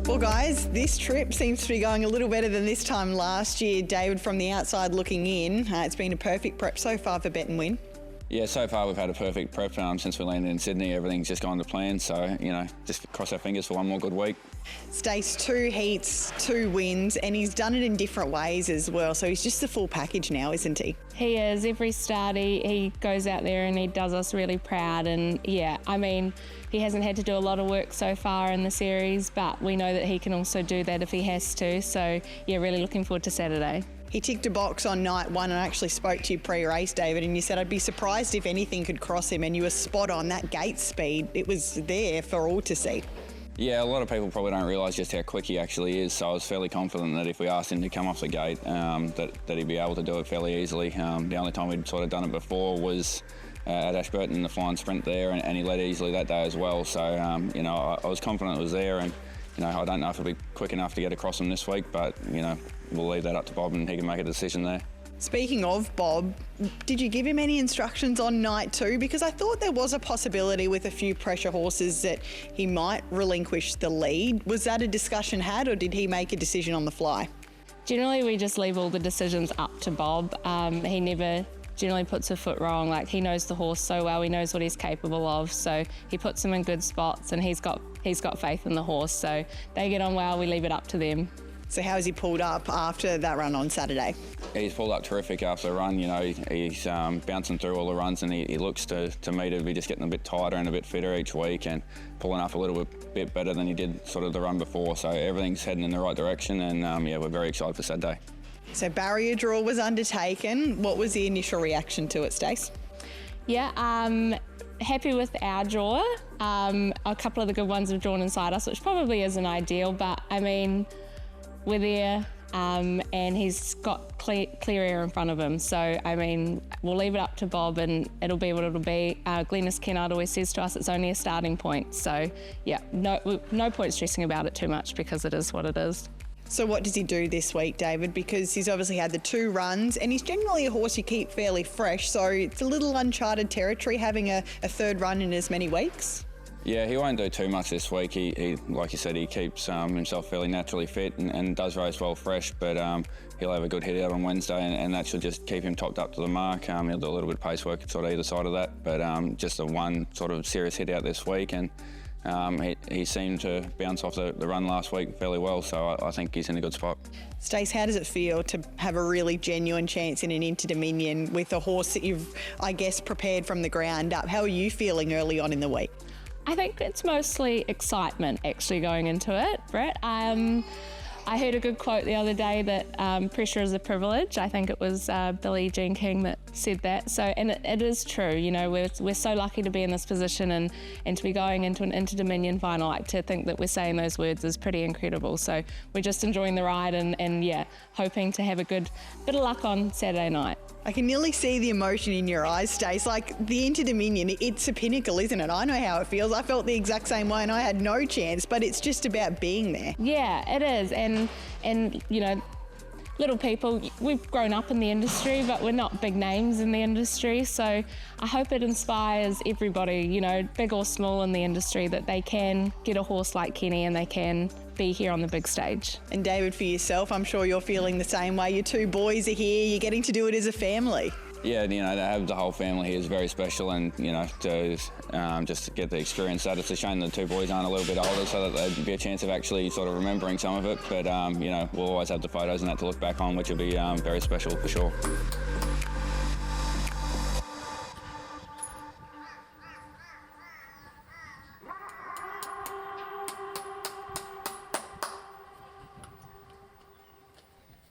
Well, guys, this trip seems to be going a little better than this time last year. David, from the outside looking in, it's been a perfect prep so far for Bet and Win. Yeah, so far we've had a perfect prep since we landed in Sydney. Everything's just gone to plan, so, just cross our fingers for one more good week. Stace 2 heats, 2 wins, and he's done it in different ways as well, so he's just the full package now, isn't he? He is. Every start he goes out there and he does us really proud, and yeah, I mean, he hasn't had to do a lot of work so far in the series, but we know that he can also do that if he has to, so yeah, really looking forward to Saturday. He ticked a box on night 1 and I actually spoke to you pre-race, David, and you said I'd be surprised if anything could cross him, and you were spot on. That gate speed, it was there for all to see. Yeah, a lot of people probably don't realise just how quick he actually is, so I was fairly confident that if we asked him to come off the gate, that he'd be able to do it fairly easily. The only time we'd sort of done it before was at Ashburton in the flying sprint there, and he led easily that day as well, so I was confident it was there, and I don't know if it'll be quick enough to get across him this week, but we'll leave that up to Bob and he can make a decision there. Speaking of Bob, did you give him any instructions on night 2? Because I thought there was a possibility with a few pressure horses that he might relinquish the lead. Was that a discussion had, or did he make a decision on the fly? Generally, we just leave all the decisions up to Bob. He never generally puts a foot wrong. Like, he knows the horse so well, he knows what he's capable of, so he puts him in good spots, and he's got faith in the horse, so they get on well, we leave it up to them. So how has he pulled up after that run on Saturday? He's pulled up terrific after the run. He's bouncing through all the runs, and he looks to me to be just getting a bit tighter and a bit fitter each week, and pulling up a little bit better than he did sort of the run before. So everything's heading in the right direction, and we're very excited for Saturday. So barrier draw was undertaken. What was the initial reaction to it, Stace? Yeah, happy with our draw. A couple of the good ones have drawn inside us, which probably isn't ideal, but I mean, we're there, and he's got clear air in front of him. So, I mean, we'll leave it up to Bob, and it'll be what it'll be. Glenys Kennard always says to us it's only a starting point. So, yeah, no point stressing about it too much, because it is what it is. So what does he do this week, David? Because he's obviously had the 2 runs, and he's generally a horse you keep fairly fresh, so it's a little uncharted territory having a 3rd run in as many weeks. Yeah, he won't do too much this week. He like you said, he keeps himself fairly naturally fit and does race well fresh, but he'll have a good hit out on Wednesday, and that should just keep him topped up to the mark. He'll do a little bit of pace work sort of either side of that, but just the one sort of serious hit out this week, and he seemed to bounce off the run last week fairly well, so I think he's in a good spot. Stace, how does it feel to have a really genuine chance in an Inter-Dominion with a horse that you've, I guess, prepared from the ground up? How are you feeling early on in the week? I think it's mostly excitement actually going into it, Brett. I heard a good quote the other day that pressure is a privilege. I think it was Billie Jean King that said that. So, and it is true. We're so lucky to be in this position and to be going into an Inter-Dominion final. Like, to think that we're saying those words is pretty incredible. So we're just enjoying the ride and yeah, hoping to have a good bit of luck on Saturday night. I can nearly see the emotion in your eyes, Stace. Like, the Inter-Dominion, it's a pinnacle, isn't it? I know how it feels. I felt the exact same way, and I had no chance, but it's just about being there. Yeah, it is. And little people, we've grown up in the industry, but we're not big names in the industry. So I hope it inspires everybody, big or small in the industry, that they can get a horse like Kenny and they can be here on the big stage. And David, for yourself, I'm sure you're feeling the same way. Your 2 boys are here, you're getting to do it as a family. Yeah, to have the whole family here is very special, and to just to get the experience that. It's a shame the 2 boys aren't a little bit older, so that there'd be a chance of actually sort of remembering some of it. But we'll always have the photos and that to look back on, which will be very special for sure.